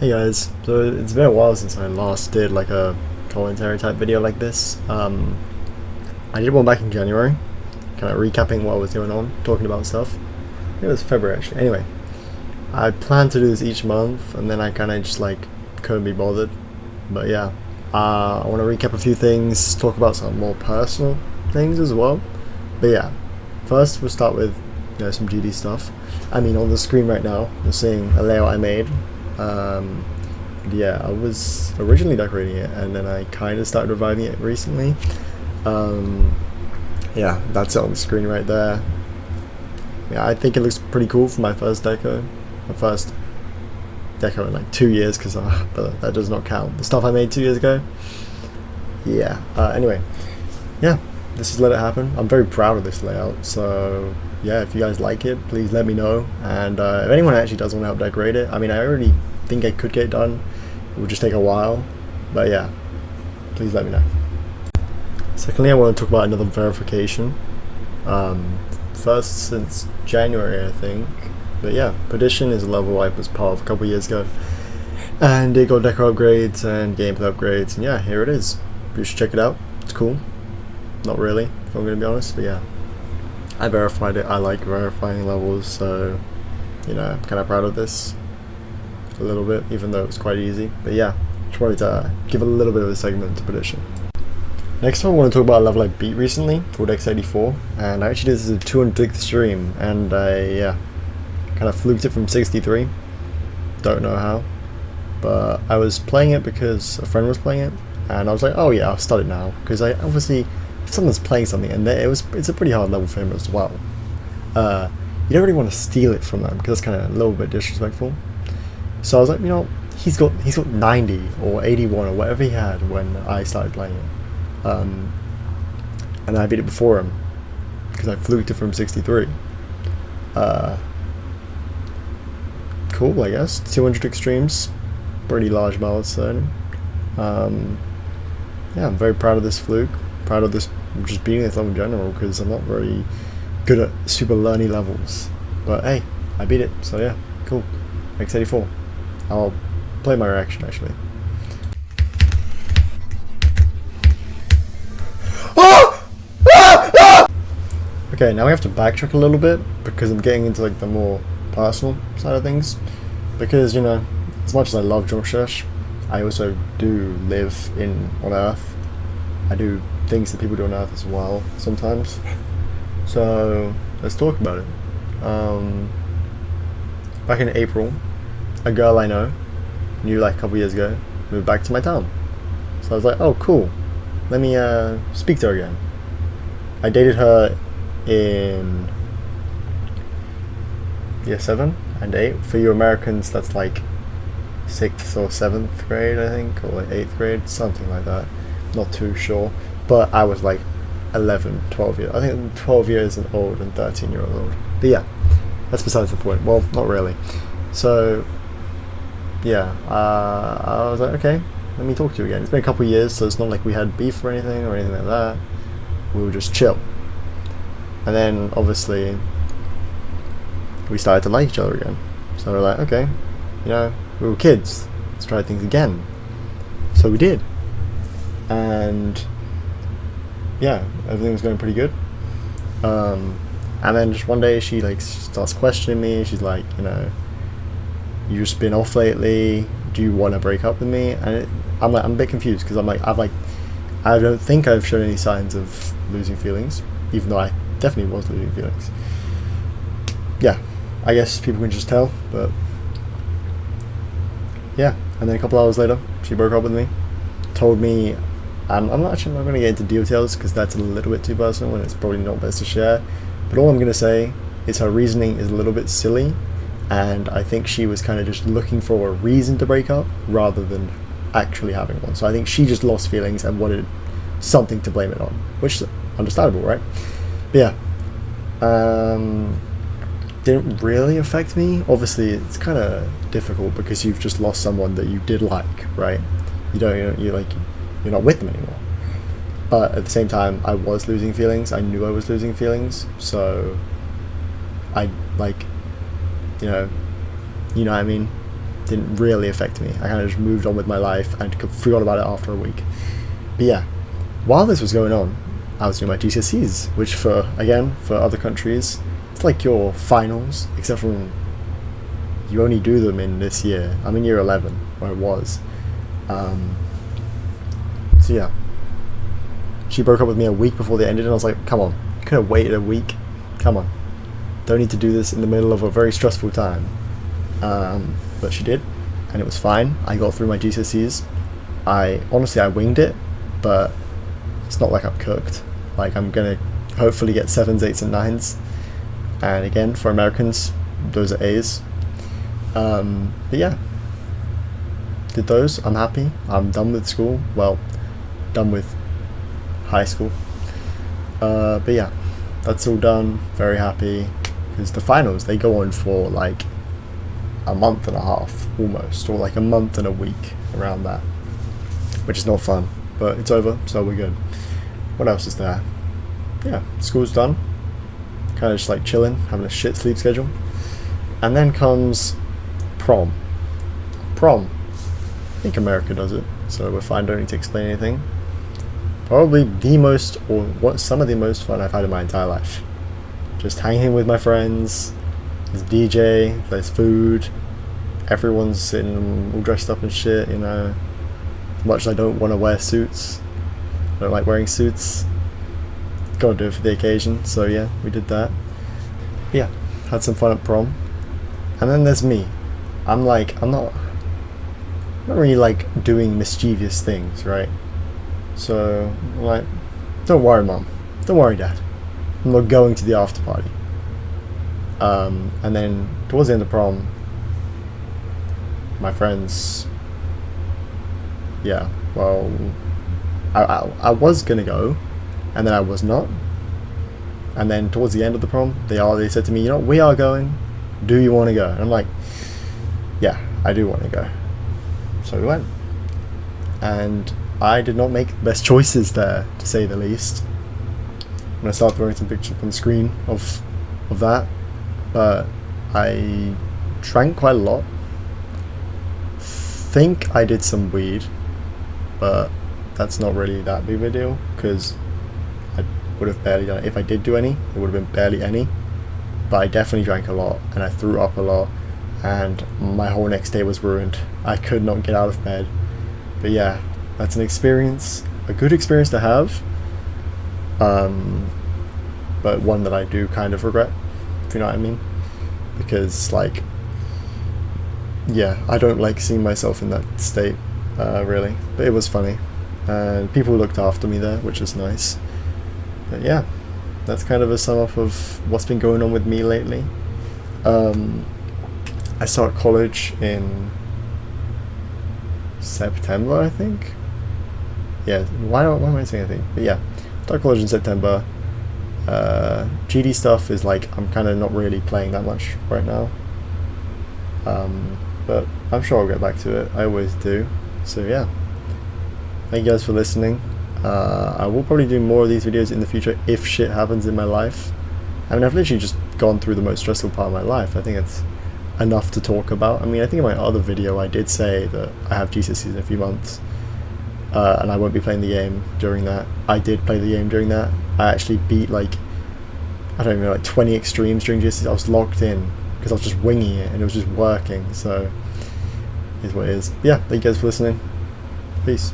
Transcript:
Hey guys, so it's been a while since I last did like a commentary type video like this. I did one back in January, kind of recapping what was going on, talking about stuff. It was February actually. Anyway, I plan to do this each month, and then I kind of just like couldn't be bothered. But yeah, I want to recap a few things, talk about some more personal things as well. But yeah, first we'll start with some GD stuff. I mean, on the screen right now, you're seeing a layout I made. Yeah, I was originally decorating it, and then I kind of started reviving it recently. Yeah, that's it on the screen right there. Yeah, I think it looks pretty cool for my first deco. My first deco in like 2 years, because but that does not count. The stuff I made 2 years ago. Yeah. Anyway, yeah, this is Let It Happen. I'm very proud of this layout. So yeah, if you guys like it, please let me know. And if anyone actually does want to help decorate it, I mean, I already think I could get it done. It would just take a while, but yeah, please let me know. Secondly, I want to talk about another verification. First since January, I think. But yeah, Perdition is a level I was part of a couple years ago, and it got deco upgrades and gameplay upgrades, and yeah, here it is. You should check it out. It's cool. Not really, if I'm going to be honest, but yeah. I verified it. I like verifying levels, so I'm kind of proud of this a little bit, even though it was quite easy. But yeah, just wanted to give a little bit of a segment to Perdition. Next time I want to talk about a level I beat recently called X84, and I actually did this as a 200th stream, and I kind of fluked it from 63. Don't know how, but I was playing it because a friend was playing it, and I was like, oh yeah, I'll start it now, because I obviously, if someone's playing something and it's a pretty hard level for him as well, you don't really want to steal it from them, because that's kind of a little bit disrespectful. So I was like, he's got 90 or 81 or whatever he had when I started playing it, and I beat it before him because I fluked it from 63. Cool, I guess. 200 extremes, pretty large milestone. Yeah, I'm very proud of this fluke. Proud of this, just beating this level in general, because I'm not very good at super learny levels. But hey, I beat it, so yeah, cool. X84. I'll play my reaction actually. Okay, now we have to backtrack a little bit, because I'm getting into like the more personal side of things. Because as much as I love Drumshesh, I also do live on Earth. I do things that people do on Earth as well sometimes. So let's talk about it. Back in April, a girl I knew like a couple years ago, moved back to my town. So I was like, oh cool, let me speak to her again. I dated her in year 7 and 8. For you Americans, that's like 6th or 7th grade, I think, or like 8th grade, something like that. Not too sure. But I was like 11, 12 years. I think 12 years old and 13-year old. But yeah, that's besides the point. Well, not really. So yeah, I was like, okay, let me talk to you again. It's been a couple of years, so it's not like we had beef or anything like that. We were just chill. And then obviously we started to like each other again. So we're like, okay, we were kids, let's try things again. So we did. And yeah, everything was going pretty good. And then just one day she like starts questioning me. She's like, you just been off lately, do you want to break up with me? And I'm a bit confused, because I don't think I've shown any signs of losing feelings, even though I definitely was losing feelings. Yeah, I guess people can just tell, but yeah. And then a couple hours later, she broke up with me, told me, I'm not going to get into details because that's a little bit too personal and it's probably not best to share, but all I'm going to say is her reasoning is a little bit silly, and I think she was kind of just looking for a reason to break up rather than actually having one. So I think she just lost feelings and wanted something to blame it on, which is understandable, right? But yeah, didn't really affect me. Obviously it's kind of difficult because you've just lost someone that you did like, right? You're not with them anymore. But at the same time, I was losing feelings. I knew I was losing feelings, so I you know what I mean? didn't really affect me. I kind of just moved on with my life and forgot about it after a week. But yeah, while this was going on, I was doing my GCSEs, which for other countries, it's like your finals, except for you only do them in this year. I'm in year 11, where it was. So yeah, she broke up with me a week before they ended, and I was like, come on, you could have waited a week. Come on, don't need to do this in the middle of a very stressful time. But she did, and it was fine. I got through my GCSEs. I winged it, but it's not like I'm cooked. Like, I'm gonna hopefully get 7s, 8s, and 9s. And again, for Americans, those are A's. But yeah, did those. I'm happy. I'm done with school. Well, done with high school. But yeah, that's all done. Very happy, because the finals, they go on for like a month and a half almost, or like a month and a week, around that, which is not fun, but it's over, so we're good. What else is there? Yeah, school's done. Kind of just like chilling, having a shit sleep schedule. And then comes prom. I think America does it, so we're fine, don't need to explain anything. Probably the most, or what, some of the most fun I've had in my entire life. Just hanging with my friends, there's DJ, there's food, everyone's sitting all dressed up and shit, you know. As much as I don't want to wear suits, I don't like wearing suits, gotta do it for the occasion, so yeah, we did that. Yeah, had some fun at prom. And then there's me. I'm not really like doing mischievous things, right? So, like, don't worry, Mom. Don't worry, Dad. I'm not going to the after party. And then towards the end of prom, my friends, yeah, well, I was gonna go, and then I was not. And then towards the end of the prom, they said to me, you know, we are going. Do you want to go? And I'm like, yeah, I do want to go. So we went. And I did not make the best choices there, to say the least. I'm going to start throwing some pictures up on the screen of that. But I drank quite a lot. Think I did some weed, but that's not really that big of a deal, because I would have barely done it. If I did do any, it would have been barely any. But I definitely drank a lot, and I threw up a lot, and my whole next day was ruined. I could not get out of bed. But yeah, that's an experience, a good experience to have, but one that I do kind of regret, if you know what I mean, because, like, yeah, I don't like seeing myself in that state, really, but it was funny, and people looked after me there, which is nice. But yeah, that's kind of a sum up of what's been going on with me lately. I start college in September, I think. Yeah, why am I saying I think? But yeah, start college in September. GD stuff is like, I'm kind of not really playing that much right now. But I'm sure I'll get back to it. I always do. So yeah, thank you guys for listening. I will probably do more of these videos in the future if shit happens in my life. I mean, I've literally just gone through the most stressful part of my life. I think it's enough to talk about. I mean, I think in my other video I did say that I have GCSEs in a few months, and I won't be playing the game during that. I did play the game during that. I actually beat, like, I don't even know, like 20 extremes during GCSEs. I was locked in because I was just winging it and it was just working. So, it is what it is. Yeah, thank you guys for listening. Peace.